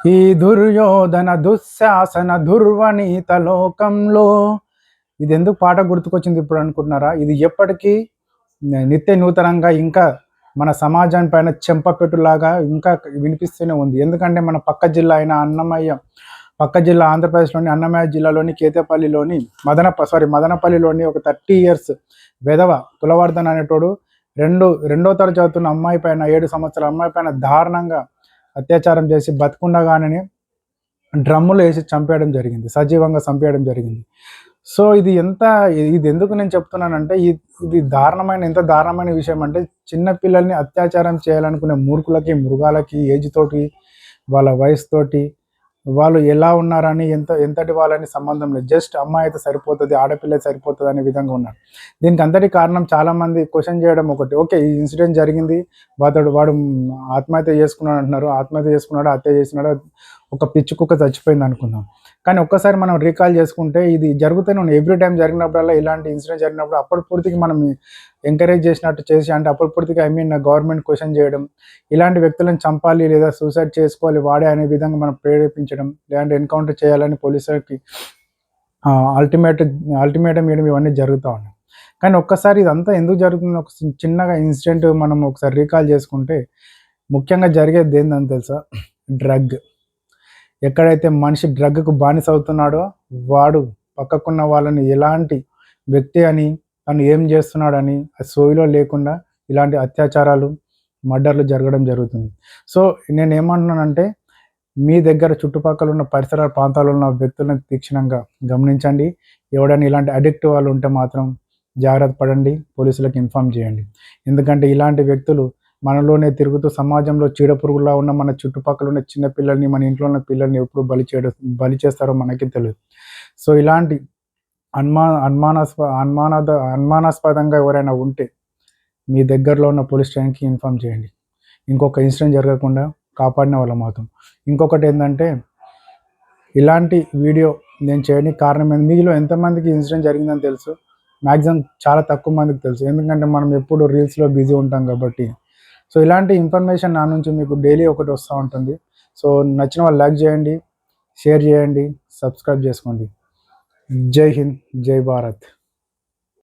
ఈ దుర్యోధన దుశ్శాసన దుర్వనీత లోకంలో. ఇది ఎందుకు పాట గుర్తుకొచ్చింది ఇప్పుడు అనుకుంటున్నారా? ఇది ఎప్పటికీ నిత్య నూతనంగా ఇంకా మన సమాజం పైన చెంపపెట్టులాగా ఇంకా వినిపిస్తూనే ఉంది. ఎందుకంటే మన పక్క జిల్లా అయిన పక్క జిల్లా ఆంధ్రప్రదేశ్లోని అన్నమయ్య జిల్లాలోని కేతేపల్లిలోని మదనపల్లిలోని ఒక 30 years వెధవ కులవర్ధన్ అనేటోడు రెండో తరగతి చదువుతున్న అమ్మాయి పైన 7 సంవత్సరాల అమ్మాయి పైన దారుణంగా అత్యాచారం చేసి బతుకుండగానే డ్రమ్ములు వేసి చంపేయడం జరిగింది, సజీవంగా చంపేయడం జరిగింది. సో ఇది ఎందుకు నేను చెప్తున్నానంటే ఇది ఎంత దారుణమైన విషయం అంటే, చిన్న పిల్లల్ని అత్యాచారం చేయాలనుకునే మూర్ఖులకి, మృగాలకి, ఏజ్ తోటి, వాళ్ళ వయసుతోటి, వాళ్ళు ఎలా ఉన్నారని ఎంతటి వాళ్ళని సంబంధం లేదు. జస్ట్ అమ్మాయి అయితే సరిపోతుంది, ఆడపిల్ల సరిపోతుంది అనే విధంగా ఉన్నారు. దీనికి అంతటి కారణం చాలామంది క్వశ్చన్ చేయడం ఒకటి. ఓకే, ఈ ఇన్సిడెంట్ జరిగింది, వాడు ఆత్మహత్య చేసుకున్నాడు అంటున్నారు. ఆత్మహత్య చేసుకున్నాడు, హత్య చేసినాడు, ఒక పిచ్చి కుక్క చచ్చిపోయింది అనుకుందాం. కానీ ఒక్కసారి మనం రీకాల్ చేసుకుంటే ఇది జరుగుతూనే ఉంది. ఎవ్రీ టైం జరిగినప్పుడల్లా ఇలాంటి ఇన్సిడెంట్ జరిగినప్పుడు అప్పటి పూర్తికి మనం ఎంకరేజ్ చేసినట్టు చేసి, అంటే అప్పటి పూర్తికి గవర్నమెంట్ క్వశ్చన్ చేయడం, ఇలాంటి వ్యక్తులను చంపాలి లేదా సూసైడ్ చేసుకోవాలి వాడే అనే విధంగా మనం ప్రేరేపించడం, లేదంటే ఎన్కౌంటర్ చేయాలని పోలీసులకి అల్టిమేటం ఇవ్వడం, ఇవన్నీ జరుగుతూ ఉన్నాయి. కానీ ఒక్కసారి ఇదంతా ఎందుకు జరుగుతుంది? ఒక చిన్నగా ఇన్సిడెంట్ మనం ఒకసారి రీకాల్ చేసుకుంటే ముఖ్యంగా జరిగేది ఏందని తెలుసా? డ్రగ్. ఎక్కడైతే మనిషి డ్రగ్కు బానిస అవుతున్నాడో వాడు పక్కకున్న వాళ్ళని ఎలాంటి వ్యక్తి అని, తను ఏం చేస్తున్నాడని సోయిలో లేకుండా ఇలాంటి అత్యాచారాలు, మర్డర్లు జరగడం జరుగుతుంది. సో నేను ఏమంటున్నానంటే, మీ దగ్గర చుట్టుపక్కల ఉన్న పరిసర ప్రాంతాల్లో ఉన్న వ్యక్తులను తీక్షణంగా గమనించండి. ఎవడైనా ఇలాంటి అడిక్ట్ వాళ్ళు ఉంటే మాత్రం జాగ్రత్త పడండి, పోలీసులకు ఇన్ఫామ్ చేయండి. ఎందుకంటే ఇలాంటి వ్యక్తులు మనలోనే తిరుగుతూ సమాజంలో చీడపురుగులా ఉన్న మన చుట్టుపక్కల ఉన్న చిన్న పిల్లల్ని, మన ఇంట్లో ఉన్న పిల్లల్ని ఎప్పుడు బలి చేస్తారో మనకి తెలియదు. సో ఇలాంటి అనుమానాస్పదంగా ఎవరైనా ఉంటే మీ దగ్గరలో ఉన్న పోలీస్ స్టేషన్కి ఇన్ఫామ్ చేయండి. ఇంకొక ఇన్సిడెంట్ జరగకుండా కాపాడిన వాళ్ళం అవుతాం. ఇంకొకటి ఏంటంటే, ఇలాంటి వీడియో నేను చేయడానికి కారణం ఏంటి? మీలో ఎంతమందికి ఇన్సిడెంట్ జరిగిందని తెలుసు? మ్యాక్సిమం చాలా తక్కువ మందికి తెలుసు. ఎందుకంటే మనం ఎప్పుడు రీల్స్లో బిజీ ఉంటాం కాబట్టి. సో ఇలాంటి ఇన్ఫర్మేషన్ నా నుంచి మీకు డైలీ ఒకటి వస్తూ ఉంటుంది. సో నచ్చిన వాళ్ళు లైక్ చేయండి, షేర్ చేయండి, సబ్స్క్రైబ్ చేసుకోండి. జై హింద్, జై భారత్.